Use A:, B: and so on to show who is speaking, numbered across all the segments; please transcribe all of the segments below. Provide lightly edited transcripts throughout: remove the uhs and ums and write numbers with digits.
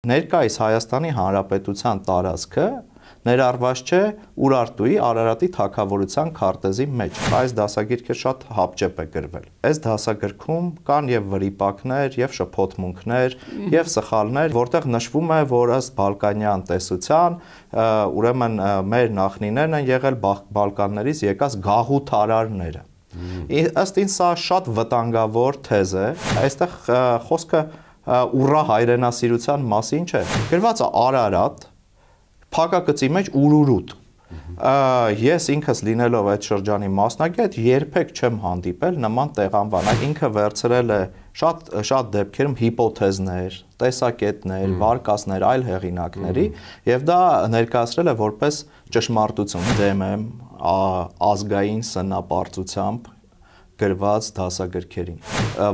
A: Ներկայիս Հայաստանի Հանրապետության տարածքը ներառված չէ Ուրարտուի Արարատի թագավորության քարտեզի մեջ։ Այս դասագիրքը շատ հապճեպ է գրվել։ Այս դասագրքում կան եւ վրիպակներ, եւ շփոթմունքներ, եւ սխալներ, որտեղ նշվում է, որ ըստ բալկանյան տեսության, ուրեմն մեր նախնիներն են եղել Բալկաններից եկած գաղութարարները։ Ըստ ինձ սա շատ վտանգավոր թեզ է։ Այստեղ խոսքը ուռա հայրենասիրության մասին չէ։ Գրված է Արարատ, փակագծի մեջ Ուրուրուտ։ Ես ինքս լինելով այդ շրջանի մասնագետ երբեք չեմ հանդիպել նման տեղանվան։ Ինքը վերցրել է շատ դեպքերում հիպոթեզներ, տեսակետներ, վարկածներ այլ հեղինակների եւ դա ներկայացրել է որպես ճշմարտություն։ Դեմ եմ ազգային սնապարծությամբ գրված դասագրքերին։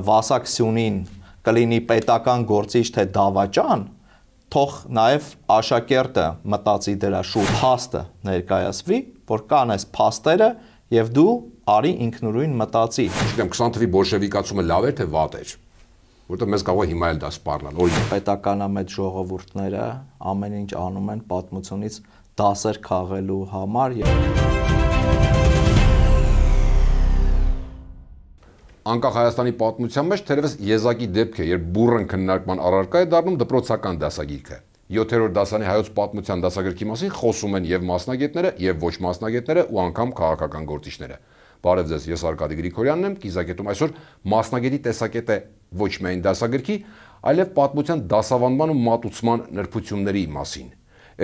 A: Վասակ Սյունին կլինի պետական գործիչ թե դավաճան, թող նաև աշակերտը մտածի դրա շուրջ փաստը ներկայացվի, որ կան այս փաստերը եւ դու արի ինքնուրույն մտածի։
B: Չգիտեմ, 20 թվականի բոլշևիկացումը լավ էր թե վատ էր, որտեղ մեզ կարող է հիմա էլ դա սպառնալ։ Օրինակ,
A: պետականամետ ժողովուրդները ամեն ինչ անում են պատմությունից դասեր քաղելու համար։
B: Անկախ Հայաստանի պատմության մեջ թերևս եզակի դեպք է, երբ բուռն քննարկման առարկա է դառնում դպրոցական դասագիրքը։ 7-րդ դասանի հայոց պատմության դասագրքի մասին խոսում են եւ մասնագետները, եւ ոչ մասնագետները ու անգամ քաղաքական գործիչները։ Բարև ձեզ, ես Արկադի Գրիգորյանն եմ, կիզակետում այսօր մասնագետի տեսակետ է ոչ միայն դասագրքի, այլև պատմության դասավանդման ու մատուցման նրբությունների մասին։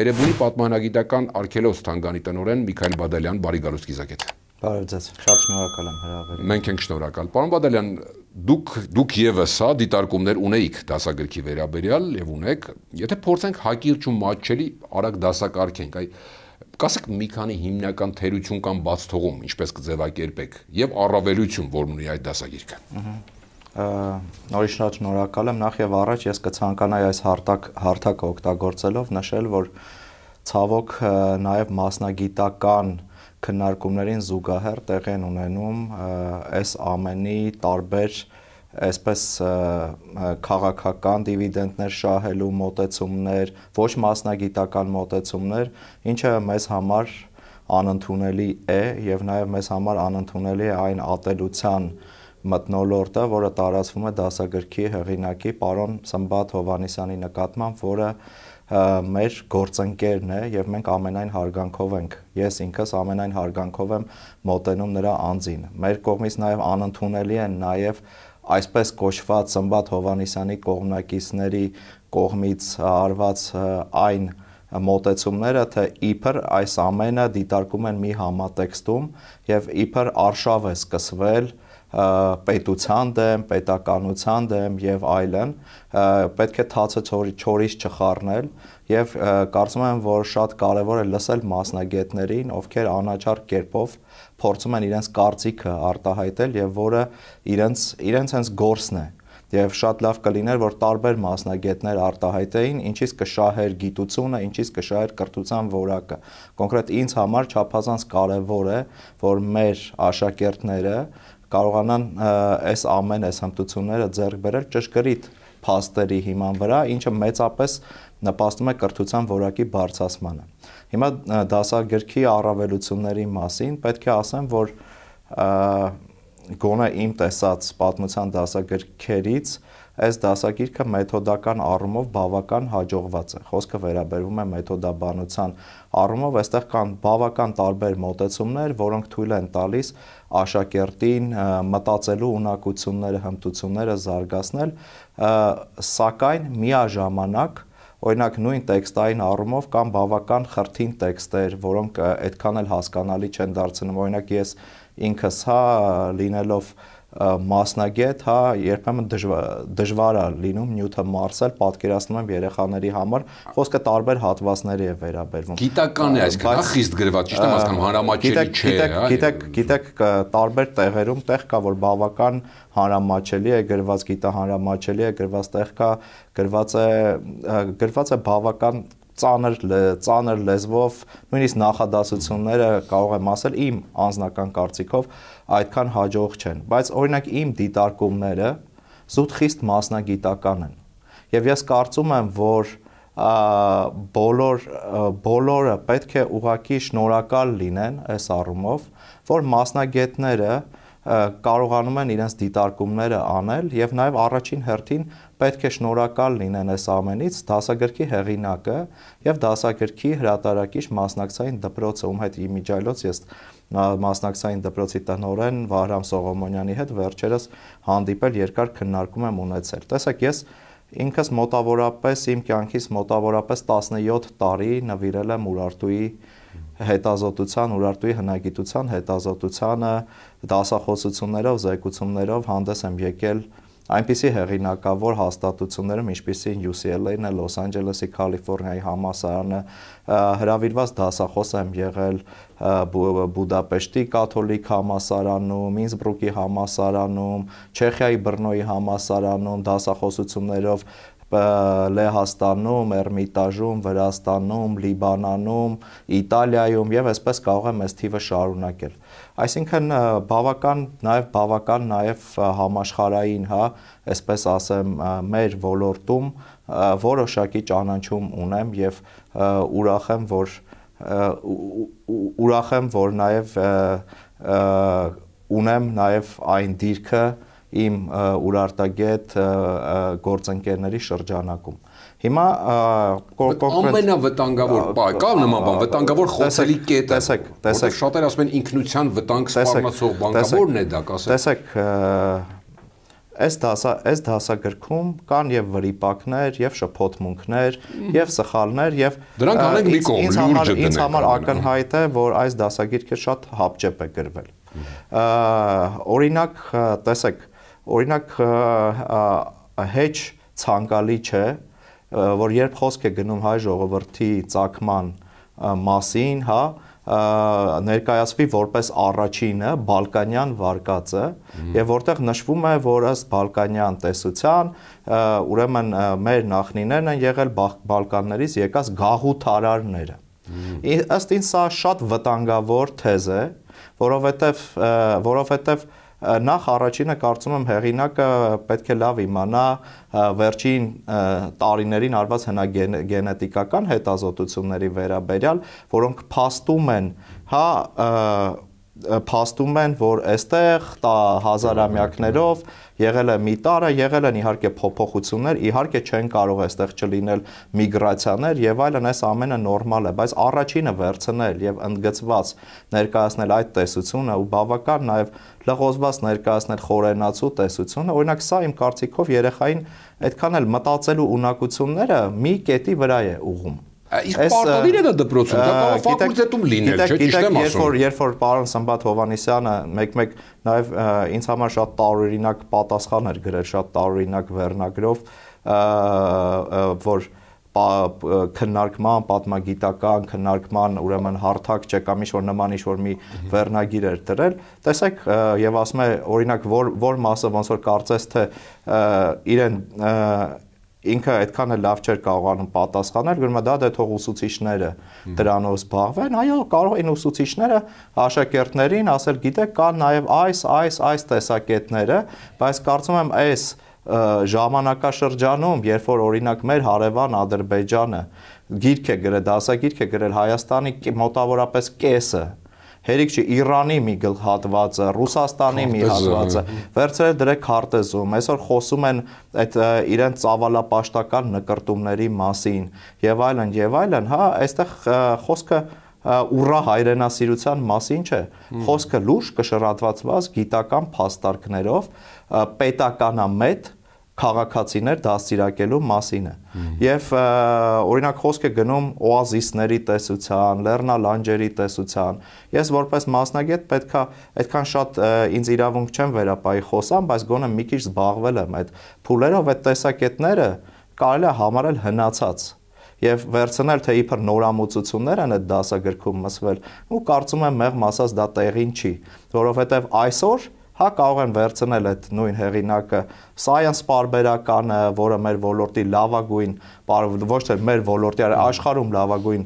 B: Էրեբունի պատմանագիտական արգելոց թանգանի տնօրեն Միքայել Բադալյան, բարի գալուստ կիզակետ։
A: Բարև ձեզ, շատ շնորհակալ եմ հրավերին։
B: Մենք ենք շնորհակալ։ Պարոն Բադալյան, դուք եւս դիտարկումներ ունեիք դասագրքի վերաբերյալ եւ ունեք, եթե փորձենք հակիրճ ու մատչելի արագ դասակարգենք, կասեք մի քանի հիմնական թերություն կամ բաց թողում, ինչպես կձևակերպեք, եւ առավելություն, որ ունի այդ դասագիրքը։
A: Նորից շատ շնորհակալ եմ։ Նախ եւ առաջ ես կցանկանայի այս հարթակը օգտագործելով նշել, որ ցավոք նաեւ մասնագիտական քննարկումներին զուգահեռ տեղի են ունենում այս ամենի տարբեր այսպես քաղաքական դիվիդենդներ շահելու մոտեցումներ, ոչ մասնագիտական մոտեցումներ, ինչը մեզ համար անընդունելի է եւ նաեւ մեզ համար անընդունելի է այն ատելության մթնոլորտը, որը տարածվում է դասագրքի հեղինակի պարոն Սմբատ Հովհաննիսյանի նկատմամբ, որը մեր գործընկերն է եւ մենք ամենայն հարգանքով ենք։ Ես ինքս ամենայն հարգանքով եմ մոտենում նրա անձին։ Մեր կողմից նաեւ անընդունելի են նաեւ այսպես կոչված Սմբատ Հովհաննիսյանի կողմնակիցների կողմից արված այն մոտեցումները, թե իբր այս ամենը դիտարկում են մի համատեքստում եւ իբր արշավ է սկսվել պետության դեմ, պետականության դեմ եւ այլն, պետք է թացը չորից չխառնել եւ կարծում եմ, որ շատ կարեւոր է լսել մասնագետներին, ովքեր անաչառ կերպով փորձում են իրենց կարծիքը արտահայտել եւ որը իրենց հենց գործն է։ Եվ շատ լավ կլիներ, որ տարբեր մասնագետներ արտահայտեին, ինչից կշահեր գիտությունը, ինչից կշահեր կրթության որակը։ Կոնկրետ ինձ համար չափազանց կարևոր է, որ մեր աշակերտները կարողանան այս ամեն այս հմտությունները ձեռք բերել ճշգրիտ փաստերի հիման վրա, ինչը մեծապես նպաստում է կրթության որակի բարձրացմանը։ Հիմա դասագրքի առավելությունների մասին պետք է ասեմ, որ գոնե իմ տեսած պատմության դասագրքերից այս դասագիրքը մեթոդական առումով բավական հաջողված է։ Խոսքը վերաբերվում է մեթոդաբանության առումով, այստեղ կան բավական տարբեր մոտեցումներ, որոնք թույլ են տալիս աշակերտին մտածելու ունակությունները, հմտությունները զարգացնել, սակայն միաժամանակ օրինակ նույն տեքստային առումով կան բավական խրթին տեքստեր, որոնք այդքան էլ հասկանալի չեն դարձնում։ Օրինակ ես ինքս լինելով մասնագետ, երբեմն դժվար է լինում նյութը մարսել, պատկերացնում եմ երեխաների համար, խոսքը տարբեր հատվածների է վերաբերվում։
B: Գիտական է, այսինքն խիստ գրված, ճիշտ եմ հասկանում, հանրամատչելի չէ,
A: Գիտեք, տարբեր տեղերում տեղ կա, որ բավական հանրամատչելի է գրված, գիտահանրամատչելի է գրված, տեղ կա գրված է բավական ծանր լեզվով, նույնիսկ նախադասությունները կարող եմ ասել իմ անձնական կարծիքով այդքան հաջող չեն, բայց օրինակ իմ դիտարկումները զուտ խիստ մասնագիտական են։ Եվ ես կարծում եմ, որ բոլորը պետք է ուղղակի շնորհակալ լինեն այս առումով, որ մասնագետները կարողանում են իրենց դիտարկումները անել եւ նաեւ առաջին հերթին պետք է շնորհակալ լինեն այս ամենից դասագրքի հեղինակը եւ դասագրքի հրատարակիչ մասնակցային դպրոցը, ում հետ իմիջիայլոց ես մասնակցային դպրոցի տնօրեն Վահրամ Սողոմոնյանի հետ վերջերս հանդիպել երկար քննարկում եմ ունեցել։ Տեսեք, ես ինքս մոտավորապես իմ կյանքից մոտավորապես 17 տարի նվիրել եմ Ուրարտուի հետազոտության, Ուրարտուի հնագիտության հետազոտությանը, դասախոսություններով, զեկուցումներով հանդես եմ եկել այնպիսի հեղինակավոր հաստատություններում, ինչպիսին UCLA-ն է, Լոս Անջելեսի Կալիֆոռնիայի համալսարանը, հրավիրված դասախոս եմ եղել Բուդապեշտի կաթոլիկ համալսարանում, Ինսբրուկի համալսարանում, Չեխիայի Բրնոյի համալսարանում, դասախոսություններով Լեհաստանում, Էրմիտաժում, Վրաստանում, Լիբանանում, Իտալիայում եւ այսպես կարող եմ այս թիվը շարունակել։ Այսինքն բավական նաև համաշխարհային, այսպես ասեմ, մեր ոլորտում որոշակի ճանաչում ունեմ եւ ուրախ եմ, որ նաև ունեմ նաև այն դիրքը իմ ուրարտագետ գործընկերների շրջանակում։ Հիմա
B: ամենավտանգավոր կա նման բան, վտանգավոր խոցելի կետը։ Տեսեք, շատերը ասում են ինքնության վտանգ սպառնացող բանկավորն է դա, կասեք։
A: Տեսեք, այս դասագրքում կան եւ վրիպակներ, եւ շփոթմունքներ, եւ սխալներ, եւ
B: դրանք անենք մի կողմ, լուրջը դնենք։
A: Ինձ համար ակնհայտ է, որ այս դասագիրքը շատ հապճեպ է գրվել։ Օրինակ, տեսեք, հեչ ցանկալի չէ, որ երբ խոսք է գնում հայ ժողովրդի ծագման մասին, ներկայացվի որպես առաջինը բալկանյան վարկածը եւ որտեղ նշվում է, որ ըստ բալկանյան տեսության, ուրեմն մեր նախնիներն են եղել Բալկաններից եկած գաղութարարները։ Ըստ ինձ սա շատ վտանգավոր թեզ է, որովհետեւ նախ առաջինը կարծում եմ հեղինակը պետք է լավ իմանա վերջին տարիներին արված հնագենետիկական հետազոտությունների վերաբերյալ, որոնք փաստում են, որ այստեղ հազարամյակներով եղել է մի տարը, եղել են իհարկե փոփոխություններ, իհարկե չեն կարող այստեղ չլինել միգրացիաներ եւ այլն, այս ամենը նորմալ է, բայց առաջինը վերցնել եւ ընդգծված ներկայացնել այդ տեսությունը ու բավական նաեւ լղոզված ներկայացնել խորենացու տեսությունը, օրինակ սա իմ կարծիքով երեխային այդքան էլ մտածելու ունակությունները մի կետի վրա է ուղղում։
B: Իսկ պարտադիր է դա դպրոցում, դա կարող ֆակուլտետում լինել, չէ՞, ճիշտ եմ ասում։
A: Երբ որ պարոն Սմբատ Հովհաննիսյանը մեկ նաև ինձ համար շատ տարօրինակ պատասխան էր գրել, շատ տարօրինակ վերնագրով, որ քննարկման, պատմագիտական քննարկման ուրեմն հարթակ չէ կամ ինչ-որ նման ինչ-որ մի վերնագիր էր դրել, տեսեք, եւ ասում է, օրինակ, որ մասը ոնց որ կարծես թե իրեն ինքը այդքան էլ լավ չէր կարողանում պատասխանել, գրում է դա դե թող ուսուցիչները դրանով զբաղվեն, այո, կարող են ուսուցիչները աշակերտներին ասել, գիտեք, կան նաև այս տեսակետները, բայց կարծում եմ այս ժամանակաշրջանում, երբ որ օրինակ մեր հարևան Ադրբեջանը գիրք է գրել, դասագիրք է գրել Հայաստանի մոտավորապես կեսը, հերիք չի Իրանի մի հատվածը, Ռուսաստանի մի հատվածը, վերցրել դրեք քարտեզում, այսօր խոսում են այդ իրենց ծավալապաշտական նկրտումների մասին եւ այլն, այստեղ խոսքը ուռա հայրենասիրության մասին չէ, խոսքը լուրջ կշռատված գիտական փաստարկներով պետականամետ քաղաքացիներ դաստիարակելու մասին է։ Եվ օրինակ խոսք է գնում օազիսների տեսության, լեռնալանջերի տեսության։ Ես որպես մասնագետ պետքա այդքան շատ ինձ իրավունք չեմ վերապայի խոսամ, բայց գոնե մի քիչ զբաղվել եմ այդ փուլերով, այդ տեսակետները կարելի է համարել հնացած եւ վերցնել թե իբր նորամուծություններ են այդ դասագրքում մսվել, ու կարծում եմ մեղմ ասած դա տեղին չի, որովհետեւ այսօր կարող են վերցնել այդ նույն հեղինակը science պարբերականը, որը մեր ոլորտի լավագույն, ոչ թե մեր ոլորտի, այլ աշխարհում լավագույն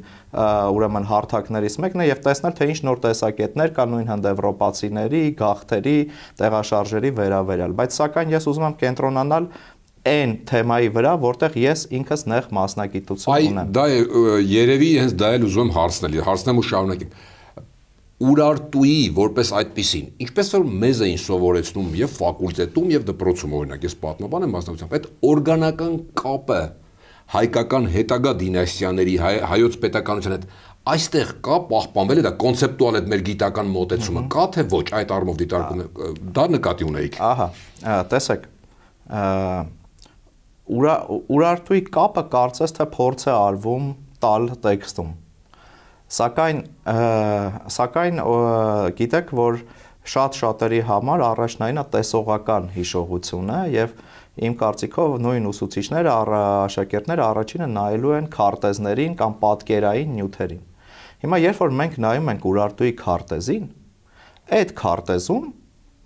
A: ուրեմն հարթակներից մեկն է եւ տեսնել թե ինչ նոր տեսակետներ կան նույն հնդեվրոպացիների, գաղթերի, տեղաշարժերի վերաբերյալ, բայց սակայն ես ուզում եմ կենտրոնանալ այն թեմայի վրա, որտեղ ես ինքս նեղ մասնագիտություն ունեմ։
B: Դա երևի հենց դա էլ ուզում եմ հարցնեմ ու շարունակեմ։ Ուրարտուի որպես այդպիսին, ինչպես որ մեզ էին սովորեցնում եւ ֆակուլտետում եւ դպրոցում, օրինակ, ես պատմաբան եմ մասնակցությամբ, այդ օրգանական կապը հայկական հետագա դինաստիաների, հայոց պետականության հետ այստեղ կա, պահպանվել է, դա կոնցեպտուալ է մեր գիտական մոտեցումը, կա թե ոչ, այդ առումով դիտարկում է, դա նկատի ունեիք։
A: Ահա, տեսեք, Ուրարտուի կապը կարծես թե փորձ է արվում տալ տեքստում։ Սակայն գիտեք, որ շատ-շատերի համար առաջնայինը տեսողական հիշողությունը եւ իմ կարծիքով նույն ուսուցիչները, աշակերտները առաջինը նայելու են քարտեզներին կամ պատկերային նյութերին։ Հիմա երբ որ մենք նայում ենք Ուրարտուի քարտեզին, այդ քարտեզում,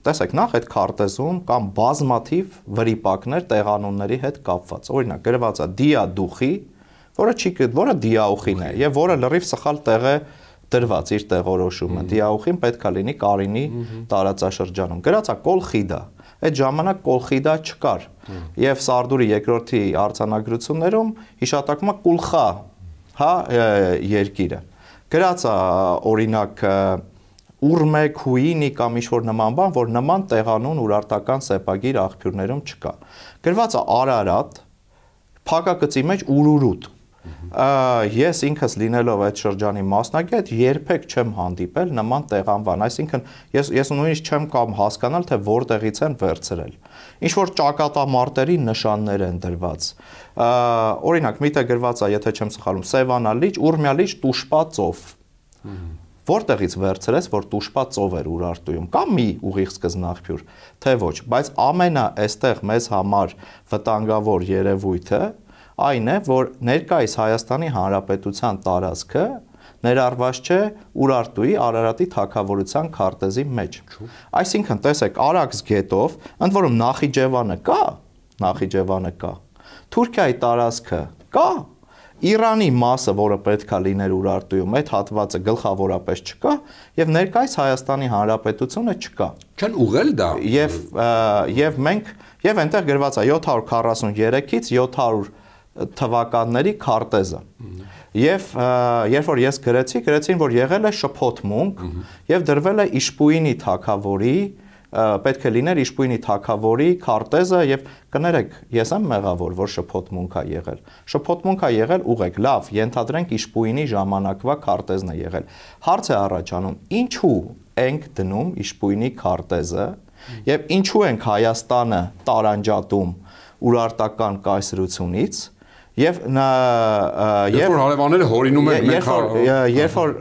A: տեսեք, նախ այդ քարտեզում կամ բազմաթիվ վրիպակներ տեղանունների հետ կապված։ Օրինակ, գրված է դիա դուխի, որը դիաուխին է եւ որը լրիվ սխալ տեղ է դրված իր տեղորոշումը։ Դիաուխին պետք է լինի Կարինի տարածաշրջանում։ Գրած է Կոլխիդա։ Այդ ժամանակ Կոլխիդա չկար։ Եվ Սարդուրի երկրորդի արձանագրություններում հիշատակվում է Կուլխա, հա, երկիրը։ Գրած է օրինակ Ուրմե Քուինի կամ ինչ-որ նման բան, որ նման տեղանուն ուրարտական սեպագիր աղբյուրներում չկա։ Գրված է Արարատ, փակագծի մեջ Ուրուրուտ։ Ես ինքս լինելով այդ շրջանի մասնագետ երբեք չեմ հանդիպել նման տեղանվան, այսինքն ես նույնիսկ չեմ կամ հասկանալ, թե որտեղից են վերցրել։ Ինչ որ ճակատամարտերի նշաններ են դրված։ Օրինակ, միտը գրված է, եթե չեմ սխալվում, Սևանա լիճ, Ուրմյա լիճ, Տուշպա ծով։ Որտեղից վերցրեց, որ Տուշպա ծով էր Ուրարտուում, կամ մի ուղիղ սկզբնաղբյուր, թե ոչ, բայց ամենա այստեղ մեզ համար վտանգավոր երևույթը այն է, որ ներկայիս Հայաստանի Հանրապետության տարածքը ներառված չէ Ուրարտուի Արարատի թագավորության քարտեզի մեջ։ Այսինքն, տեսեք, Արաքս գետով, ընդ որում Նախիջևանը կա, Թուրքիայի տարածքը կա, Իրանի մասը, որը պետք է լիներ Ուրարտուում, այդ հատվածը գլխավորապես չկա, եւ ներկայիս Հայաստանի Հանրապետությունը չկա։
B: Չեն ուղղել դա։
A: Եվ մենք եւ այնտեղ գրված է 743-ից 700 թվականների քարտեզը։ Եվ երբ որ ես գրեցին, որ եղել է շփոթմունք եւ դրվել է Իշպույինի թագավորի, պետք է լիներ Իշպույինի թագավորի քարտեզը եւ կներեք, ես եմ մեղավոր, որ շփոթմունք է եղել։ Շփոթմունք է եղել ուղղեք, լավ, ենթադրենք Իշպույինի ժամանակվա քարտեզն է եղել։ Հարց է առաջանում, ինչու ենք դնում Իշպույինի քարտեզը եւ ինչու ենք Հայաստանը տարանջատում ուրարտական կայսրությունից Եվ
B: որ հարևանները հորինում են
A: երբ որ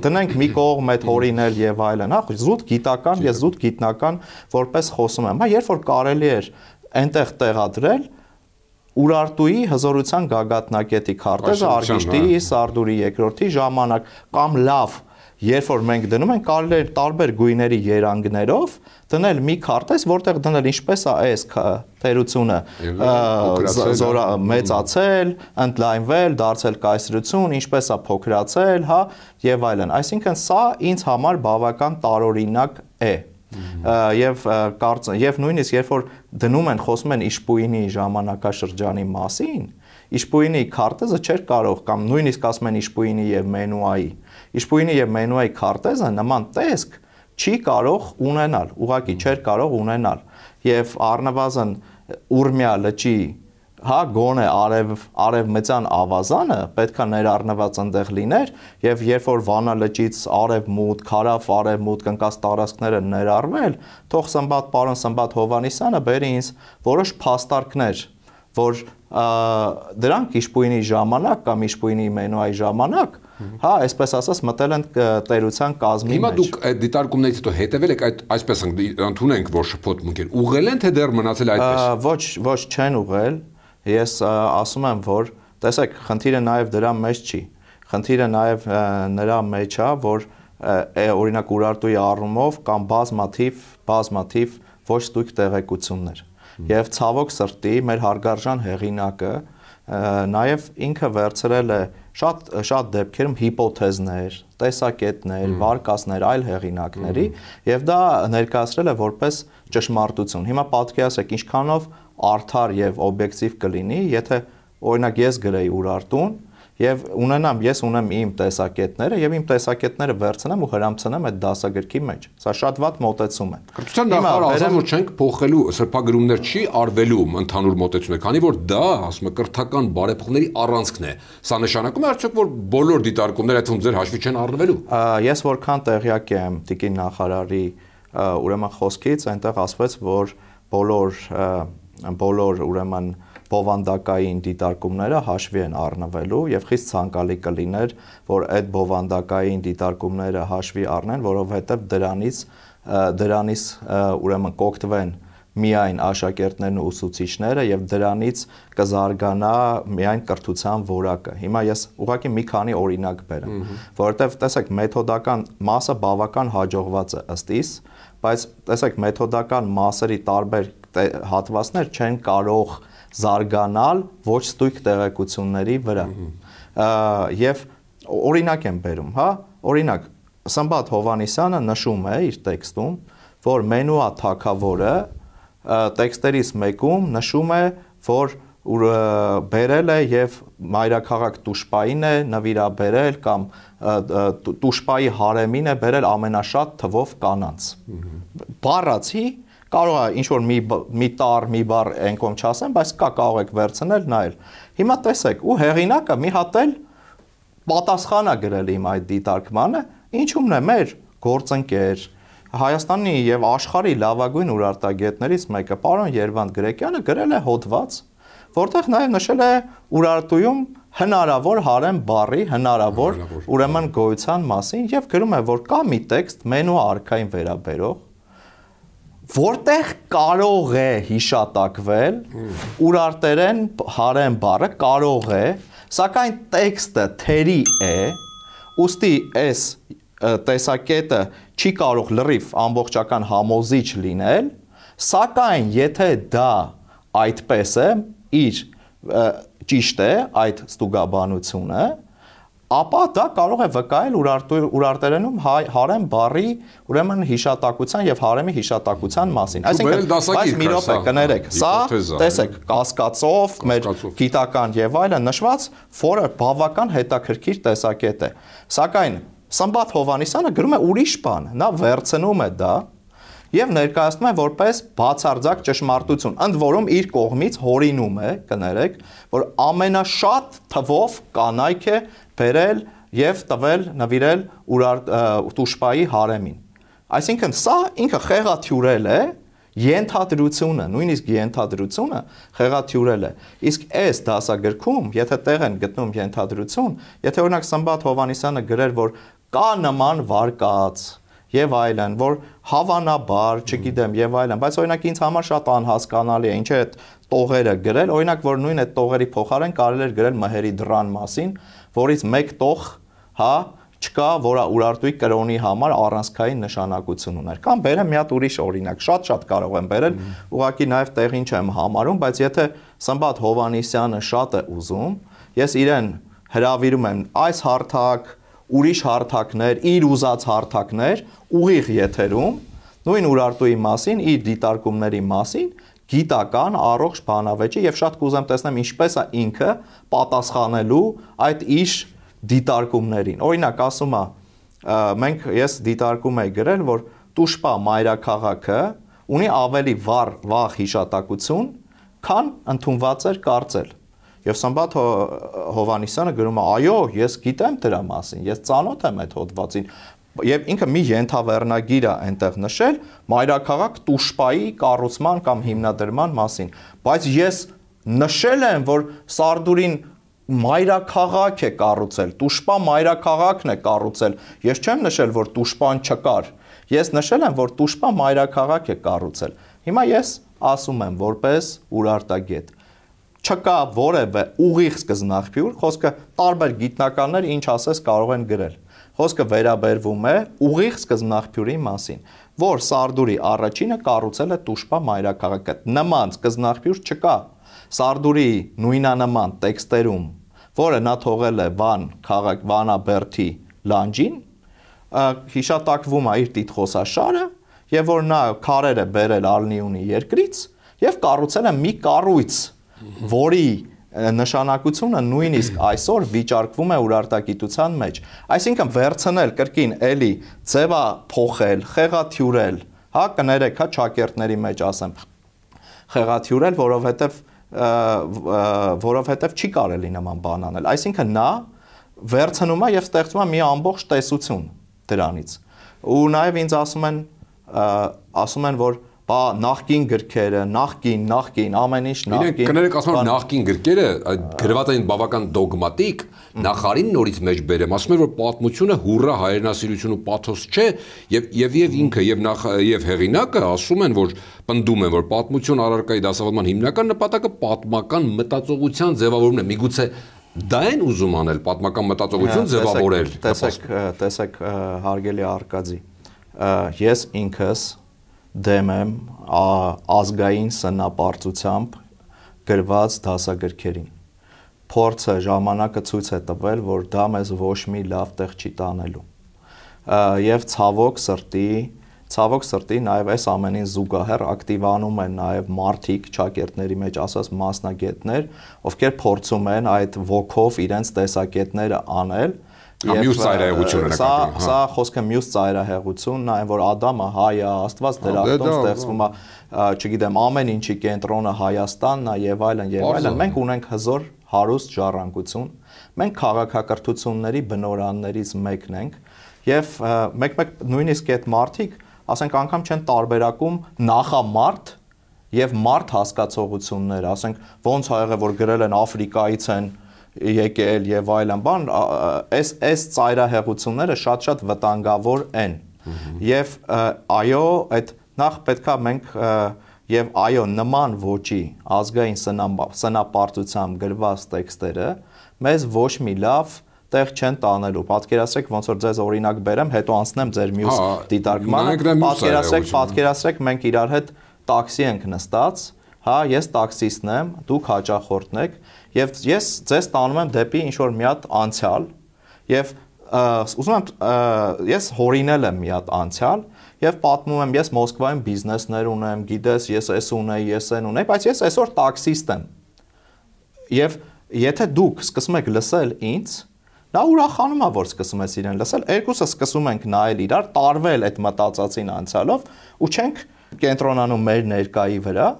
A: դնենք մի կողմ այդ հորինել եւ այլն, հա, զուտ գիտական, ես զուտ գիտնական որպես խոսում եմ, հա, երբ որ կարելի էր այնտեղ տեղադրել Ուրարտուի հզորության գագաթնակետի քարտեզը Արգիշտի, Սարդուրի երկրորդի ժամանակ կամ լավ Երբ որ մենք դնում ենք, կարելի է տարբեր գույների երանգներով դնել մի քարտեզ, որտեղ դնել ինչպես է այս թերությունը մեծացել, ընդլայնվել, դարձել կայսրություն, ինչպես է փոքրացել, հա, եւ այլն։ Այսինքն սա ինձ համար բավական տարօրինակ է։ Եվ նույնիսկ երբ որ դնում են, խոսում են Իշպույինի ժամանակաշրջանի մասին, Իշպույինի քարտեզը չէր կարող կամ նույնիսկ ասում են Իշպույինի եւ Մենուայի Իշպույինի եւ Մենուայի քարտեզը նման տեսք չի կարող ունենալ, ուղղակի չէր կարող ունենալ եւ առնվազն Ուրմյա լճի հա գոնե արևմտյան ավազանը պետքա ներառնված այնտեղ լիներ եւ երբ որ Վանա լճից արևմուտք, Քարավ արևմուտք ընկած տարածքները ներառվել, թող պարոն Սմբատ Հովանիսյանը բերի ինձ որոշ փաստարկներ, որ դրանք Իշպույինի ժամանակ կամ Իշպույինի Մենուայի ժամանակ, հա, այսպես ասած մտել են տերության կազմի մեջ։
B: Հիմա դուք այդ դիտարկումներից հետո հետևել եք այդ այսպես ընդունենք, որ շփոթմունք էր։ Ուղղել են թե դեռ մնացել այդպես։
A: Ոչ, չեն ուղղել։ Ես ասում եմ, որ տեսեք, խնդիրը նաև դրա մեջ չի։ Խնդիրը նաև նրա մեջ է, որ օրինակ Ուրարտուի առումով կամ բազմաթիվ ոչ ստույգ տեղեկություններ։ Եվ ցավոք սրտի մեր հարգարժան հեղինակը նաև ինքը վերցրել է շատ դեպքերում հիպոթեզներ, տեսակետներ, վարկածներ այլ հեղինակների եւ դա ներկայացրել է որպես ճշմարտություն։ Հիմա պատկերացրեք ինչքանով արդար եւ օբյեկտիվ կլինի, եթե օրինակ ես գրեի Urartun եւ ես ունեմ իմ տեսակետները եւ իմ տեսակետները վերցնեմ ու հրամցնեմ այդ դասագրքի մեջ։ Սա շատ վատ մոտեցում է։
B: Կրթության նախարարը ասում որ չենք փոխելու սրբագրումներ չի արվելու ընդհանուր մոտեցում է, քանի որ դա, ասում է, կրթական բարեփոխումների առանցքն է։ Սա նշանակում է արդյոք որ բոլոր դիտարկումները այդում ձեր հաշվի չեն առնվելու։
A: Ես որքան տեղյակ եմ տիկին նախարարի ուրեմն խոսքից, այնտեղ ասվեց, որ բոլոր ուրեմն բովանդակային դիտարկումները հաշվի են առնվելու եւ խիստ ցանկալի կլիներ, որ այդ բովանդակային դիտարկումները հաշվի առնեն, որովհետեւ դրանից ուրեմն կօգտվեն միայն աշակերտներն ու ուսուցիչները եւ դրանից կզարգանա միայն կրթության որակը։ Հիմա ես ուղղակի մի քանի օրինակ բերեմ, որովհետեւ տեսեք մեթոդական մասը բավական հաջողված է ըստ իս, բայց տեսեք մեթոդական մասերի տարբեր հատվածներ չեն կարող զարգանալ ոչ ստույգ տեղեկությունների վրա։ Եվ օրինակ եմ բերում, հա, օրինակ Սմբատ Հովհաննիսյանը նշում է իր տեքստում, որ Մենուա թագավորը տեքստերից մեկում նշում է, որ բերել է եւ մայրաքաղաք Տուշպային է նվիրաբերել կամ Տուշպայի հարեմին է բերել ամենաշատ թվով կանանց։ Բառացի կարող է ինչ որ մի բառ ենկոմ չասեմ, բայց կարող եք վերցնել նայել։ Հիմա տեսեք, ու հեղինակը մի հատ էլ պատասխան է գրել իմ այդ դիտարկմանը, ինչումն է մեր գործընկեր Հայաստանի եւ աշխարհի լավագույն ուրարտագետներից մեկը պարոն Երվանդ Գրեկյանը գրել է հոդված, որտեղ նաեւ նշել է Urartu-ում հնարավոր հարեմ բառի հնարավոր ուրեմն գոյության մասին եւ գրում է, որ կա մի տեքստ Մենուա արքային վերաբերող, որտեղ կարող է հիշատակվել ուրարտերեն հարեմ բառը կարող է, սակայն տեքստը թերի է, ուստի այս տեսակետը չի կարող լրիվ ամբողջական համոզիչ լինել, սակայն եթե դա այդպես է, իր ճիշտ է այդ ստուգաբանությունը, ապա դա կարող է վկայել Urarterենում հարեմ բառի ուրեմն հիշատակության եւ հարեմի հիշատակության մասին։ Այսինքն, բայց մի րոպե կներեք, սա տեսեք կասկածով, մեր գիտական եւ այլն նշված, որը բավական հետաքրքիր տեսակետ է։ Սակայն Սմբատ Հովհաննիսյանը գրում է ուրիշ բան, նա վերցնում է դա եւ ներկայացնում է որպես բացարձակ ճշմարտություն, ընդ որում իր կողմից հորինում է, կներեք, որ ամենաշատ թվով կանայք է բերել եւ տվել նվիրել Տուշպայի հարեմին։ Այսինքն սա ինքը խեղաթյուրել է ենթադրությունը, նույնիսկ ենթադրությունը խեղաթյուրել է։ Իսկ այս դասագրքում, եթե տեղ են գտնում ենթադրություն, եթե օրինակ Սմբատ Հովհաննիսյանը գրեր, որ կա նման վարկած եւ այլն, որ հավանաբար, չգիտեմ, եւ այլն, բայց օրինակ ինձ համար շատ անհասկանալի է, ինչ է այդ տողերը գրել, օրինակ որ նույն այդ տողերի փոխարեն կարելի էր գրել մհերի դրան մասին, որից մեկ տող, հա, չկա, որը Urartu-ի կրոնի համար առանցքային նշանակություն ուներ։ Կամ բերեմ մի հատ ուրիշ օրինակ, շատ կարող եմ բերել, ուղղակի նաև տեղին չեմ համարում, բայց եթե Սմբատ Հովհաննիսյանը շատ է ուզում, ես իրեն հրավիրում եմ այս հարթակ, ուրիշ հարթակներ, իր ուզած հարթակներ, ուղիղ եթերում, նույն Urartu-ի մասին, իր դիտարկումների մասին, գիտական առողջ բանավեճի եւ շատ կուզեմ տեսնեմ ինչպես է ինքը պատասխանելու այդ իր դիտարկումներին։ Օրինակ ասում է, ես դիտարկում եմ գրել, որ Տուշպա մայրաքաղաքը ունի ավելի վաղ հիշատակություն, քան ընդունված էր կարծել։ Եվ Սմբատ Հովհաննիսյանը գրում է, այո, ես գիտեմ դրա մասին, ես ծանոթ եմ այդ հոդվածին, եւ ինքը մի ենթավեռնագիր է այնտեղ նշել մայրաքաղաք Տուշպայի կառուցման կամ հիմնադրման մասին, բայց ես նշել եմ, որ Սարդուրին մայրաքաղաք է կառուցել, Տուշպա մայրաքաղաքն է կառուցել, ես չեմ նշել, որ Տուշպան չկար, ես նշել եմ, որ Տուշպա մայրաքաղաք է կառուցել։ Հիմա ես ասում եմ, որպես ուրարտագետ, չկա որևէ ուղիղ սկզբնաղբյուր, խոսքը տարբեր գիտնականներ ինչ ասես կարող են գրել։ Խոսքը վերաբերվում է ուղիղ սկզբնաղբյուրի մասին, որ Սարդուրի առաջինը կառուցել է Տուշպա մայրաքաղաքը։ Նման սկզբնաղբյուր չկա։ Սարդուրի նույնանման տեքստերում, որը նա թողել է Վանաբերդի լանջին, հիշատակվում է իր տիտղոսաշարը, եւ որ նա քարեր է բերել Ալնիունի երկրից, եւ կառուցել են մի կառույց, որի նշանակությունը նույնիսկ այսօր վիճարկվում է ուրարտագիտության մեջ։ Այսինքն վերցնել կրկին էլի ձևա փոխել, խեղաթյուրել, հա կներեք, հա ճակերտների մեջ ասեմ, խեղաթյուրել, որովհետև չի կարելի նման բան անել։ Այսինքն նա վերցնում է եւ ստեղծում է մի ամբողջ տեսություն դրանից։ Ու նաեւ ինձ ասում են, որ բա նախկին գրքերը, նախկին ամեն ինչ նախկին։
B: Կներեք ասում են նախկին գրքերը գրված են բավական դոգմատիկ, նախարին նորից մեջ բերեմ, ասում են որ պատմությունը հուրրա հայրենասիրություն ու պաթոս չէ եւ ինքը եւ հեղինակը ասում են որ պնդում են որ պատմություն առարկայի դասավանդման հիմնական նպատակը պատմական մտածողության ձևավորումն է։ Միգուցե դա են ուզում անել պատմական մտածողություն ձևավորել։
A: Տեսեք հարգելի Արկադի, ես ինքս դեմ եմ ազգային սնապարծությամբ գրված դասագրքերին։ Փորձը ժամանակը ցույց է տվել, որ դա մեզ ոչ մի լավ տեղ չի տանելու։ Եվ ցավոք սրտի նաև այս ամենին զուգահեռ ակտիվանում են նաև մարդիկ ճակերտների մեջ ասած մասնագետներ, ովքեր փորձում են այդ ոգով իրենց տեսակետները անել։
B: Մյուս ծայրահեղությունը նկատում։
A: Սա խոսքը մյուս ծայրահեղությունն է, որ Ադամը հայ է, Աստված դրախտում ստեղծվում է, չգիտեմ, ամեն ինչի կենտրոնը Հայաստանն է եւ այլն։ Մենք ունենք հզոր հարուստ ժառանգություն, մենք քաղաքակրթությունների բնորաններից մեկն ենք եւ մեկ նույնիսկ այդ մարդիկ, ասենք անգամ չեն տարբերակում նախամարդ եւ մարդ հասկացողություններ, ասենք ոնց ա եղել որ գրել են Աֆրիկայից են եկել եւ այլն բան, այս ծայրահեղությունները շատ վտանգավոր են։ Եվ այո, այդ նախ պետքա մենք եւ այո նման ոճի ազգային սնապարտությամբ գրված տեքստերը մեզ ոչ մի լավ տեղ չեն տանելու։ Պատկերացրեք ոնց որ ձեզ օրինակ բերեմ, հետո անցնեմ ձեր մյուս դիտարկմանը։ Պատկերացրեք մենք իրար հետ տաքսի ենք նստած, հա, ես տաքսիստն եմ, դուք հաճախորդն եք, եւ ես ձեզ տանում եմ դեպի ինչ որ մի հատ անցյալ, եւ ուզում եմ ես հորինել եմ մի հատ անցյալ եւ պատմում եմ ես Մոսկվայում բիզնեսներ ունեմ, գիտես, ես էս ունեի, ես այն ունեի, բայց ես այսօր տաքսիստ եմ։ Եվ եթե դուք սկսում եք լսել ինձ, նա ուրախանում է որ սկսում ես իրեն լսել, երկուսը սկսում ենք նայել իրար, տարվել այդ մտածածին անցյալով ու չենք կենտրոնանում մեր ներկայի վրա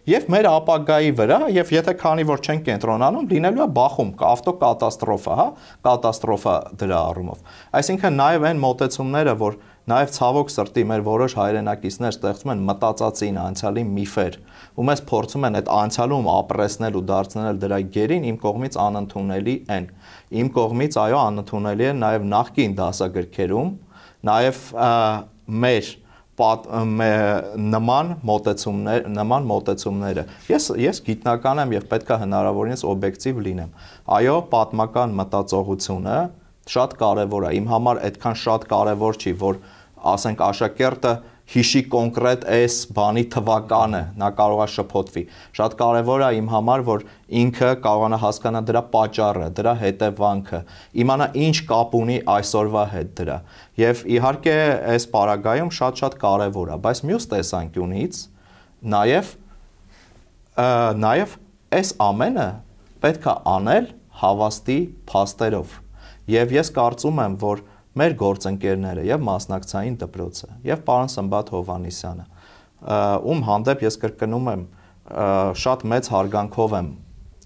A: եւ մեր ապագայի վրա եւ եթե քանի որ չենք կենտրոնանում լինելու է բախում, ավտոկատաստրոֆա, հա, կատաստրոֆա դրա առումով։ Այսինքն նաեւ այն մոտեցումները, որ նաեւ ցավոք սրտի մեր որոշ հայրենակիցներ ստեղծում են մտածածին անցյալի միֆեր, ու մեզ փորձում են այդ անցյալում ապրեսնել ու դարձնել դրա գերին, իմ կողմից անընդունելի են։ Իմ կողմից այո անընդունելի են նաեւ նախկին դասագրքերում, նաեւ մեր նման մոտեցումները։ Ես գիտնական եմ եւ պետքա հնարավորինս օբյեկտիվ լինեմ։ Այո, պատմական մտածողությունը շատ կարեւոր է։ Իմ համար այդքան շատ կարեւոր չի, որ ասենք աշակերտը հիշի կոնկրետ այս բանի թվականը, նա կարող է շփոթվի։ Շատ կարևոր է իմ համար, որ ինքը կարողանա հասկանալ դրա պատճառը, դրա հետևանքը, իմանա ինչ կապ ունի այսօրվա հետ դրա։ Եվ իհարկե այս պարագայում շատ կարևոր է, բայց մյուս տեսանկյունից նաև այս ամենը պետք է անել հավաստի փաստերով։ Եվ ես կարծում եմ, որ մեր գործընկերները եւ մասնակցային դպրոցը եւ պարոն Սմբատ Հովհաննիսյանը, ում հանդեպ ես կրկնում եմ շատ մեծ հարգանքով եմ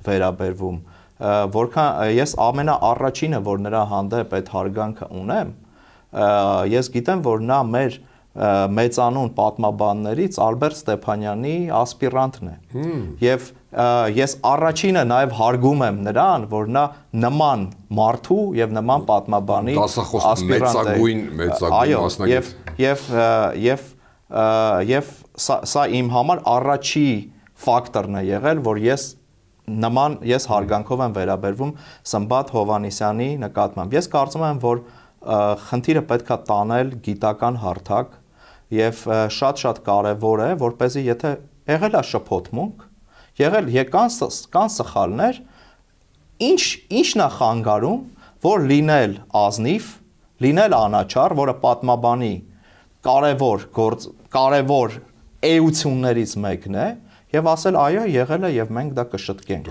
A: վերաբերվում, որքան ես ամենաառաջինը, որ նրա հանդեպ այդ հարգանքը ունեմ, ես գիտեմ, որ նա մեր մեծանուն պատմաբաններից Ալբերտ Ստեփանյանի ասպիրանտն է։ Եվ ես առաջինը նաև հարգում եմ նրան, որ նա նման մարդու եւ նման պատմաբանի ասպիրանտ է։ Մեծագույն մասնագետ։ Եվ սա իմ համար առաջի ֆակտորն է եղել, որ ես հարգանքով եմ վերաբերվում Սմբատ Հովհաննիսյանի նկատմամբ։ Ես կարծում եմ, որ խնդիրը պետք է տանել գիտական հարթակ եւ շատ կարեւոր է, որպեսզի եթե եղել է շփոթմունք, եկան սխալներ, ինչն է խանգարում, որ լինել ազնիվ, լինել անաչառ, որը պատմաբանի կարևոր էություններից մեկն է, եւ ասել այո, եղել է եւ մենք դա կշտկենք։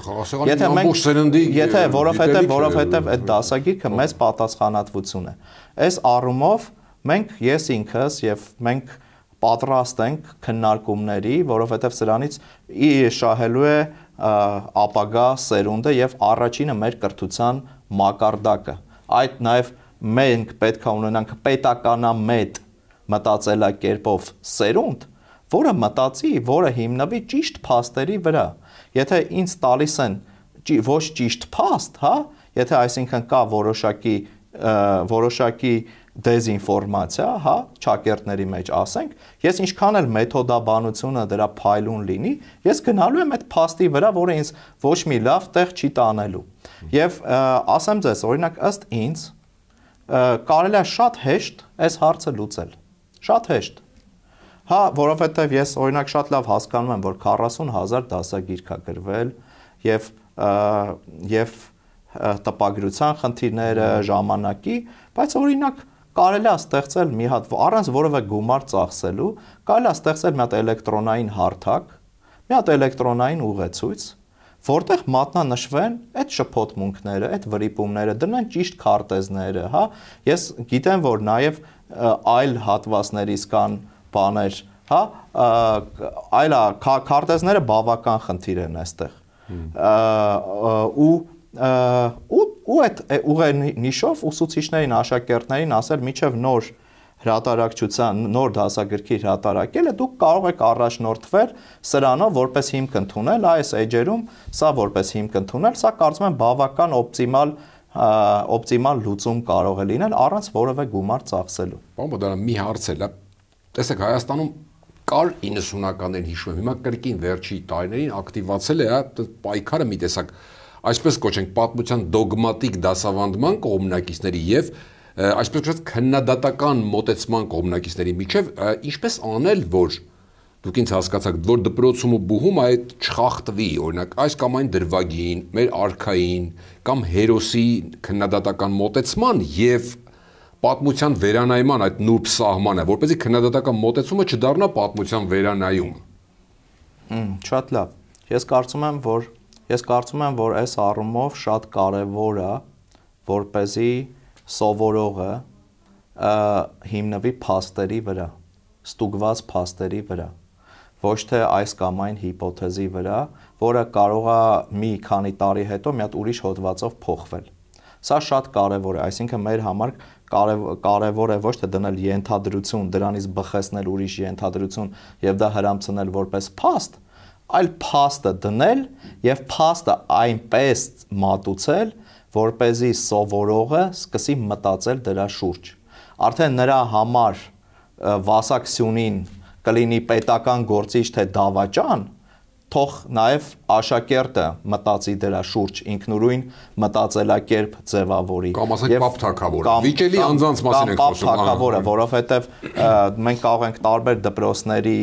B: Եթե մենք
A: որովհետեւ այդ դասագիրքը մեծ պատասխանատվություն է։ Այս առումով մենք ես ինքս եւ մենք պատրաստ ենք քննարկումների, որովհետեւ սրանից շահելու է ապագա սերունդը եւ առաջինը մեր կրթության մակարդակը։ Այդ նաեւ մենք պետք է ունենանք պետականամետ մտածելակերպով սերունդ, որը մտածի, որը հիմնվի ճիշտ փաստերի վրա։ Եթե ինձ տալիս են ոչ ճիշտ փաստ, հա, եթե այսինքն կա որոշակի դեզինֆորմացիա, հա, ճակերտների մեջ ասենք, ես ինչքան էլ մեթոդաբանությունը դրա փայլուն լինի, ես գնալու եմ այդ փաստի վրա, որը ինձ ոչ մի լավ տեղ չի տանելու։ Եվ ասեմ ձեզ, օրինակ ըստ ինձ կարելի է շատ հեշտ այս հարցը լուծել։ Շատ հեշտ։ Հա, որովհետև ես օրինակ շատ լավ հասկանում եմ, որ 40,000 դասագիրք է գրվել եւ տպագրության խնդիրները, ժամանակի, բայց օրինակ կարելի է ստեղծել մի հատ առանց որևէ գումար ծախսելու, կարելի է ստեղծել մի հատ էլեկտրոնային հարթակ, մի հատ էլեկտրոնային ուղեցույց, որտեղ մատնանշվեն այդ շփոթմունքները, այդ վրիպումները, դրնեն ճիշտ քարտեզները, հա։ Ես գիտեմ, որ նաև այլ հատվածներից կան բաներ, հա, այլ քարտեզները բավական խնդիր են այստեղ։ Ու այդ ուղենիշով ուսուցիչներին, աշակերտներին ասել միջև նոր հրատարակչության, նոր դասագրքի հրատարակելը դուք կարող եք առաջնորդվել սրանով որպես հիմք ընդունել, այս էջերում սա որպես հիմք ընդունել, սա կարծում եմ բավական օպտիմալ լուծում կարող է լինել առանց որևէ գումար ծախսելու։
B: Պարոն Բադարյան, մի հարց էլ է։ Տեսեք, Հայաստանում կար 90-ականներին հիշում եմ, հիմա կրկին վերջի տարիներին ակտիվացել է պայքարը մի տեսակ, այսպես կոչենք, պատմության դոգմատիկ դասավանդման կողմնակիցների եւ այսպես կոչված քննադատական մոտեցման կողմնակիցների միջև ինչպես անել, որ դուք ինձ հասկացաք, որ դպրոցում ու բուհում այդ չխախտվի, օրինակ այս կամ այն դրվագին, մեր արքային կամ հերոսի քննադատական մոտեցման եւ պատմության վերանայման այդ նուրբ սահմանը, որպեսզի քննադատական մոտեցումը չդառնա պատմության վերանայում։
A: Շատ լավ։ Ես կարծում եմ, որ այս առումով շատ կարևոր է, որպեսզի սովորողը հիմնվի փաստերի վրա, ստուգված փաստերի վրա, ոչ թե այս կամ այն հիպոթեզի վրա, որը կարող է մի քանի տարի հետո մի հատ ուրիշ հոդվածով փոխվել։ Սա շատ կարևոր է, այսինքն մեր համար կարևոր է ոչ թե դնել ենթադրություն, դրանից բխեցնել ուրիշ ենթադրություն եւ դա հրամցնել որպես փաստ, այլ փաստը դնել եւ փաստը այնպես մատուցել, որպեսզի սովորողը սկսի մտածել դրա շուրջ։ Արդեն նրա համար Վասակ Սյունին կլինի պետական գործիչ թե դավաճան, թող նաև աշակերտը մտածի դրա շուրջ, ինքնուրույն մտածելակերպ ձևավորի։
B: Կամ ասենք պապ թագավորը, վիճելի անձանց մասին ենք խոսում։
A: Պապ թագավորը, որովհետև մենք կարող ենք տարբեր դպրոցների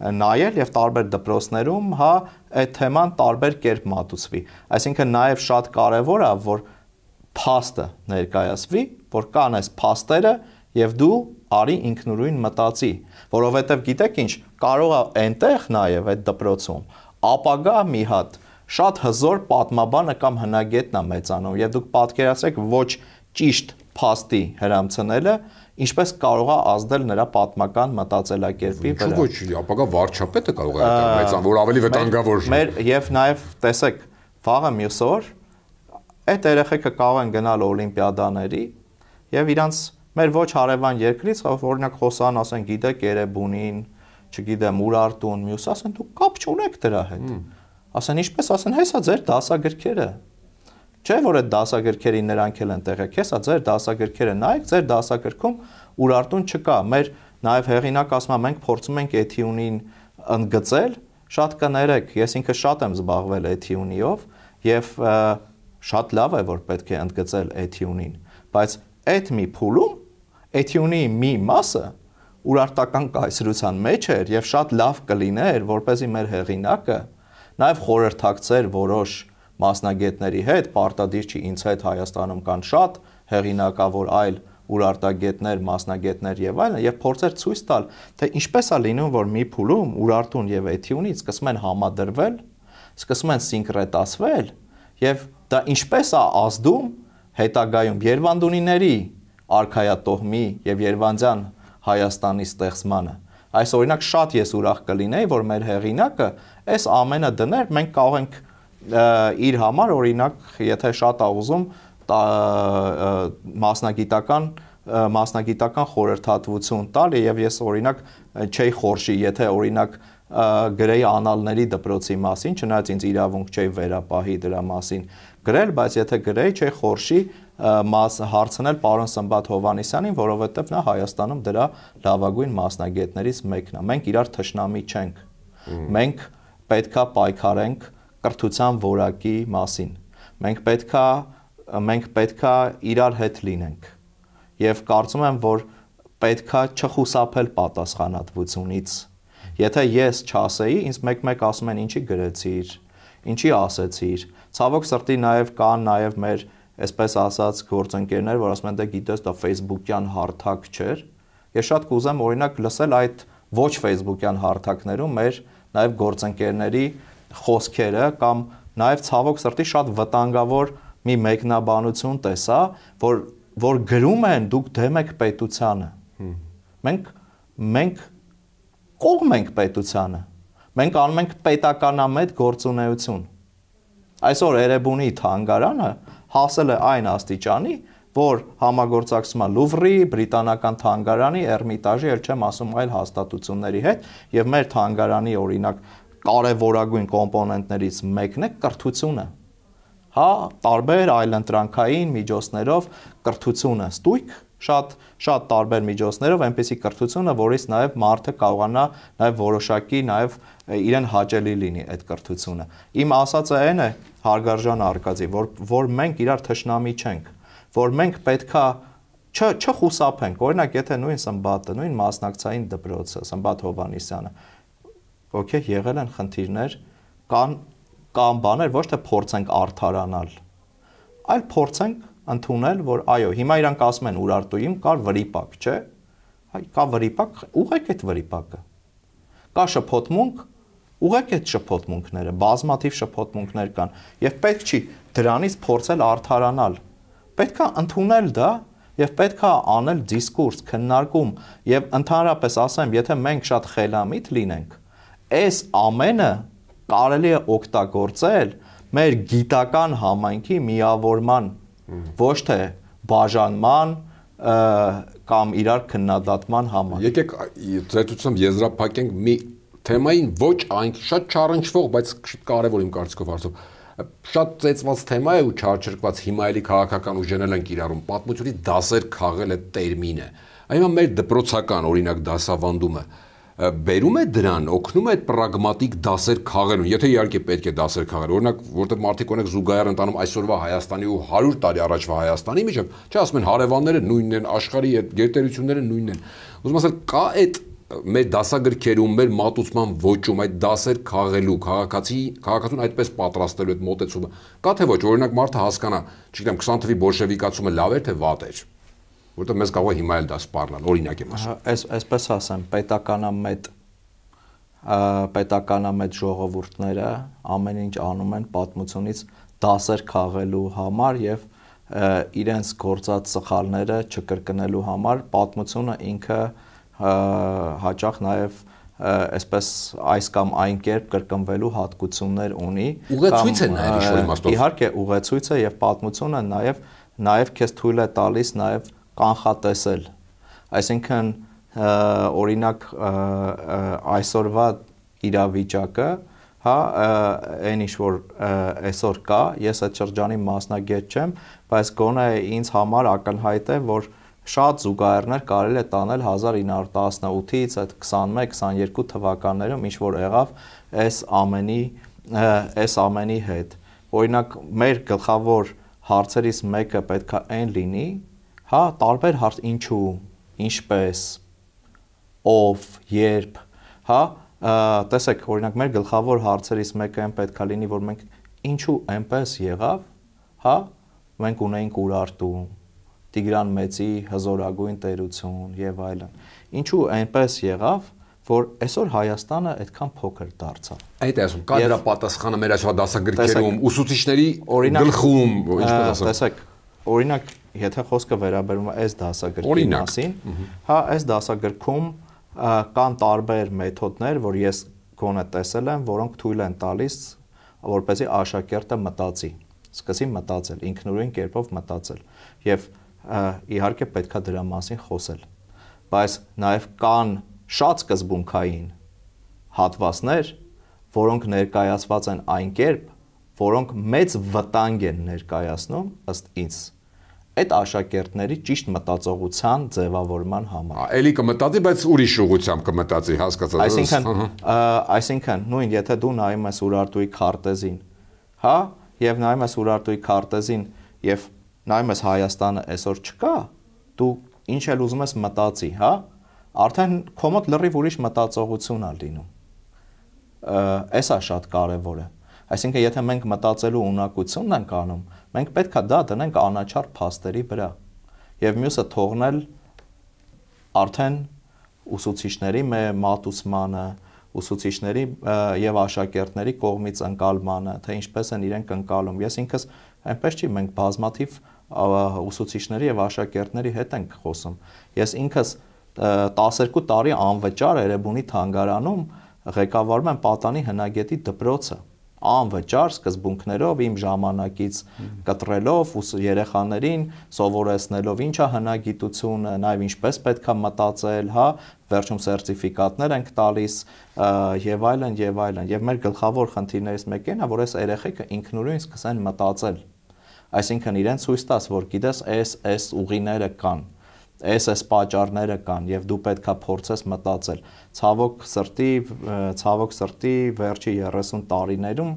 A: նայել եւ տարբեր դպրոցներում, հա, այդ թեման տարբեր կերպ մատուցվի։ Այսինքն նաև շատ կարևոր է, որ փաստը ներկայացվի, որ կան այս փաստերը եւ դու արի ինքնուրույն մտածի, որովհետեւ գիտեք ինչ, կարող է այնտեղ նաեւ այդ դպրոցում ապագա մի հատ շատ հզոր պատմաբանը կամ հնագետն է մեծանում եւ դուք պատկերացրեք ոչ ճիշտ փաստի հրամցնելը ինչպես կարող է ազդել նրա պատմական մտածելակերպի վրա։
B: Ոչ, ապագա վարչապետը կարող է մեծան, որ ավելի վտանգավոր։
A: Մեր եւ նաեւ տեսեք, վաղը մյուս օր այդ երեխեքը կարող են գնալ օլիմպիադաների եւ իրանց մեր ոչ հարևան երկրից, օրինակ խոսան, ասեն, գիտեք Երևանին, չգիտեմ, Ուրարտուն, մյուս, ասեն, դուք կապ չունեք դրա հետ։ Ասեն, ինչպես, ասեն, հեսա ձեր դասագրքերը։ Չէ՞ որ այդ դասագրքերի նրանք էլ են տեղյակ, հեսա ձեր դասագրքերը, նայեք, ձեր դասագրքում Ուրարտուն չկա։ Մեր նաև հեղինակ ասում է, մենք փորձում ենք Էթիունին ընդգծել, շատ կներեք, ես ինքը շատ եմ զբաղվել Էթիունիով եւ շատ լավ է, որ պետք է ընդգծել Էթիունին, բայց այդ մի փուլում Էթիունի մի մասը ուրարտական կայսրության մեջ էր եւ շատ լավ կլիներ, որպեսզի մեր հեղինակը նաեւ խորհրդակցեր որոշ մասնագետների հետ, պարտադիր չի ինձ հետ Հայաստանում կան շատ հեղինակավոր այլ ուրարտագետներ, մասնագետներ եւ այլն, եւ փորձեր ցույց տալ, թե ինչպես է լինում, որ մի փուլում Ուրարտուն եւ Էթիունից սկսում են համադրվել, սկսում են սինկրետացվել եւ դա ինչպես է ազդում հետագայում Երևանդունիների արքայատոհմի եւ Երևանյան Հայաստանի ստեղծմանը։ Այս օրինակ շատ ես ուրախ կլինեի, որ մեր հեղինակը այս ամենը դներ, մենք կարող ենք իր համար օրինակ, եթե շատ է ուզում, մասնագիտական խորհրդատվություն տալ եւ ես օրինակ չէի խորշի, եթե օրինակ գրեի անալների դպրոցի մասին, չնայած ինձ իրավունք չէի վերապահի դրա մասին գրել, բայց եթե գրեի, չէի խորշի հարցնել պարոն Սմբատ Հովհաննիսյանին, որովհետև նա Հայաստանում դրա լավագույն մասնագետներից մեկն է։ Մենք իրար թշնամի չենք։ Մենք պետքա պայքարենք կրթության որակի մասին։ Մենք պետքա իրար հետ լինենք։ Եվ կարծում եմ, որ պետքա չխուսափել պատասխանատվությունից։ Եթե ես չասեի, ինձ մեկ-մեկ ասում են ինչի գրեցիր, ինչի ասեցիր։ Ցավոք սրտի նաև կան նաև մեր այսպես ասած գործընկերներ, որ ասում են դե գիտես դա Facebook-յան հարթակ չէր։ Ես շատ կուզեմ օրինակ լսել այդ ոչ Facebook-յան հարթակներում մեր նաև գործընկերների խոսքերը կամ նաև ցավոք սրտի շատ վտանգավոր մի մեկնաբանություն տեսա, որ գրում են դուք դեմ եք պետությանը։ Մենք կողմ ենք պետությանը։ Մենք անում ենք պետականամետ գործունեություն։ Այսօր Էրեբունի թանգարանը հասել է այն աստիճանի, որ համագործակցում է Լուվրի, բրիտանական թանգարանի, Էրմիտաժի, ել չեմ ասում այլ հաստատությունների հետ, եւ մեր թանգարանի օրինակ կարևորագույն կոմպոնենտներից մեկն է կրթությունը։ Հա, տարբեր այլընտրանքային միջոցներով կրթությունը ստույգ, շատ տարբեր միջոցներով այնպեսի կրթությունը, որից նաև մարդը կարողանա նաև որոշակի նաև իրեն հաճելի լինի այդ կրթությունը։ Իմ ասածը այն է, հարգարժան Արկադի, որ մենք իրար թշնամի չենք, որ մենք պետքա չխուսափենք։ Օրինակ, եթե նույն Սմբատը, նույն մասնակցային դպրոցը, Սմբատ Հովհաննիսյանը, օքեյ, եղել են խնդիրներ, կան բաներ, ոչ թե փորձենք արդարանալ, այլ փորձենք ընդունել, որ այո, հիմա իրանք ասում են Ուրարտուում կար վրիպակ, չէ՞։ Կա վրիպակ, ուղղեք այդ վրիպակը։ Կա շփոթմունք, ուղղեք այդ շփոթմունքները, բազմաթիվ շփոթմունքներ կան, եւ պետք չի դրանից փորձել արդարանալ։ Պետք է ընդունել դա եւ պետք է անել դիսկուրս, քննարկում եւ ընդհանրապես ասեմ, եթե մենք շատ խելամիտ լինենք, այս ամենը կարելի է օգտագործել մեր գիտական համայնքի միավորման, ոչ թե բաժանման կամ իրար քննադատման համար։
B: Եկեք ծայրությամբ եզրափակենք մի թեմային ոչ այն շատ չառնչվող, բայց կարևոր իմ կարծիքով հարցով։ Շատ ծեծված թեմա է ու չարչրկված հիմա էլի քաղաքական ուժերն են կիրառում։ Պատմությունից դասեր քաղել է տերմինը։ Այո, մեր դպրոցական օրինակ դասավանդումը բերում է դրան, օգնում է այդ պրագմատիկ դասեր քաղելուն, եթե իհարկե պետք է դասեր քաղել, օրինակ, որտեղ մարդիկ ունեք զուգահեռ ընտանում այսօրվա Հայաստանի ու 100 տարի առաջվա Հայաստանի միջև, չէ, ասում են հարևանները նույնն են, աշխարհի այդ գերտերությունները նույնն են։ Ուզում ասել, կա այդ մեր դասագրքերում, մեր մատուցման ոճում այդ դասեր քաղելու, քաղաքացուն այդպես պատրաստելու այդ մոտեցումը, կա թե ոչ, օրինակ մարդը հասկանա, չգիտեմ, 20 թվի բոլշևիկացումը լավ էր թե վատ էր։ Որտեղ մեզ կարող է հիմա էլ դա սպառնալ, օրինակ եմ ասում։
A: Այսպես ասեմ, պետականամետ ժողովուրդները ամեն ինչ անում են պատմությունից դասեր քաղելու համար եւ իրենց գործած սխալները չկրկնելու համար, պատմությունը ինքը հաճախ նաեւ այսպես այս կամ այն կերպ կրկնվելու հատկություններ ունի։
B: Ուղեցույց է նաեւ ինչ-որ իմաստով։
A: Իհարկե, ուղեցույց է եւ պատմությունը նաեւ քեզ թույլ է տալիս նաեւ կանխատեսել, այսինքն օրինակ այսօրվա իրավիճակը, հա, այն ինչ որ այսօր կա, ես այդ շրջանի մասնագետ չեմ, բայց գոնե ինձ համար ակնհայտ է, որ շատ զուգահեռներ կարելի է տանել 1918-ից այդ 21-22 թվականներում ինչ որ եղավ այս ամենի հետ։ Օրինակ մեր գլխավոր հարցերից մեկը պետք է այն լինի, հա, տարբեր հարց ինչու, ինչպես, ով, երբ, հա, տեսեք, օրինակ մեր գլխավոր հարցերից մեկը այն պետք է լինի, որ մենք ինչու այնպես եղավ, հա, մենք ունեինք Ուրարտու, Տիգրան Մեծի հզորագույն տերություն եւ այլն։ Ինչու այնպես եղավ, որ այսօր Հայաստանը այդքան փոքր դարձավ։
B: Այդ է ասում, կա դրա պատասխանը մեր այսօր դասագրքերում, ուսուցիչների գլխում, ինչպես ասեմ։
A: Տեսեք, օրինակ, եթե խոսքը վերաբերում է այս դասագրքի մասին, հա, այս դասագրքում կան տարբեր մեթոդներ, որ ես գոնե տեսել եմ, որոնք թույլ են տալիս, որպեսզի աշակերտը մտածի, սկսի մտածել, ինքնուրույն կերպով մտածել եւ իհարկե պետքա դրա մասին խոսել։ Բայց նաեւ կան շատ սկզբունքային հատվածներ, որոնք ներկայացված են այն կերպ, որոնք մեծ վտանգ են ներկայացնում ըստ ինձ այդ աշակերտների ճիշտ մտածողության ձևավորման համար։
B: Էլի կմտածի, բայց ուրիշ ուղղությամբ կմտածի, հասկացա։
A: Այսինքն, նույն եթե դու նայում ես Ուրարտուի քարտեզին, հա, եւ նայում ես Ուրարտուի քարտեզին եւ նայում ես Հայաստանը այսօր չկա, դու ինչ էլ ուզում ես մտածի, հա, արդեն քո մոտ լրիվ ուրիշ մտածողություն ա լինում։ Էսա շատ կարեւոր է։ Այսինքն, եթե մենք մտածելու ունակությունն ենք անում, մենք պետք է դա դնենք անաչառ փաստերի վրա եւ մյուսը թողնել արդեն ուսուցիչների մատուցմանը, ուսուցիչների եւ աշակերտների կողմից ընկալմանը, թե ինչպես են իրենք ընկալում։ Ես ինքս այնպես չի, մենք բազմաթիվ ուսուցիչների եւ աշակերտների հետ ենք խոսում։ Ես ինքս 12 տարի անվճար Էրեբունի թանգարանում ղեկավարում եմ Պատանի հնագետի դպրոցը, անվճար սկզբունքներով իմ ժամանակից կտրելով երեխաներին սովորեցնելով ինչա հնագիտությունը, նաև ինչպես պետքա մտածել, հա, վերջում սերտիֆիկատներ ենք տալիս եւ այլն եւ այլն։ Եվ մեր գլխավոր խնդիրներից մեկն է, որ այս երեխեքը ինքնուրույն սկսեն մտածել։ Այսինքն իրեն ցույց տաս, որ գիտես, այս ուղիները կան, այս պատճառները կան եւ դու պետքա փորձես մտածել։ Ցավոք սրտի վերջի 30 տարիներում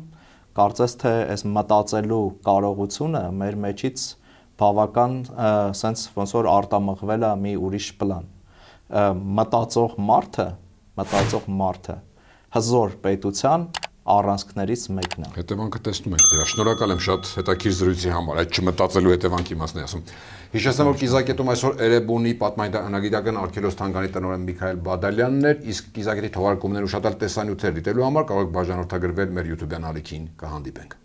A: կարծես թե այս մտածելու կարողությունը մեր մեջից բավական սենց ոնց որ արտամղվել է մի ուրիշ պլան։ Մտածող մարդը հզոր պետության առանցքներից մեկն է։
B: Հետևանքը տեսնում ենք դրա։ Շնորհակալ եմ շատ հետաքրքիր զրույցի համար, այդ չմտածելու հետևանքի մասն է ասում։ Հիշեցնեմ, որ Կիզակետում այսօր Էրեբունի պատմահնագիտական արգելոց թանգարանի տնօրեն Միքայել Բադալյանն էր, իսկ Կիզակետի թողարկումներ ու շատ այլ տեսանյութեր դիտելու համար կարող եք բաժանորդագրվել մեր YouTube-յան ալիքին, կհանդիպենք։